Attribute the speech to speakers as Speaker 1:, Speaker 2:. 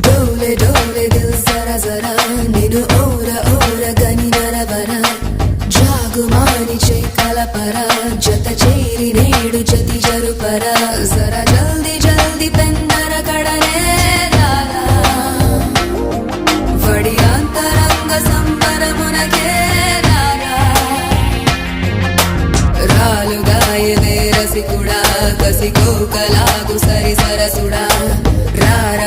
Speaker 1: डोले डोले दिल जरा जरा निनु ओरा ओरा गनी नरवरा जागुमानी कलपरा जत चेरी नेडु जति जरुपरा जरा जल्दी जल्दी पेन्नर कड़ने रारा वडी अंतरंग संबरमुनगे रारा रालुगाये रसिकुड़ा कसिको कलागु सरि सरसुड़ा रारा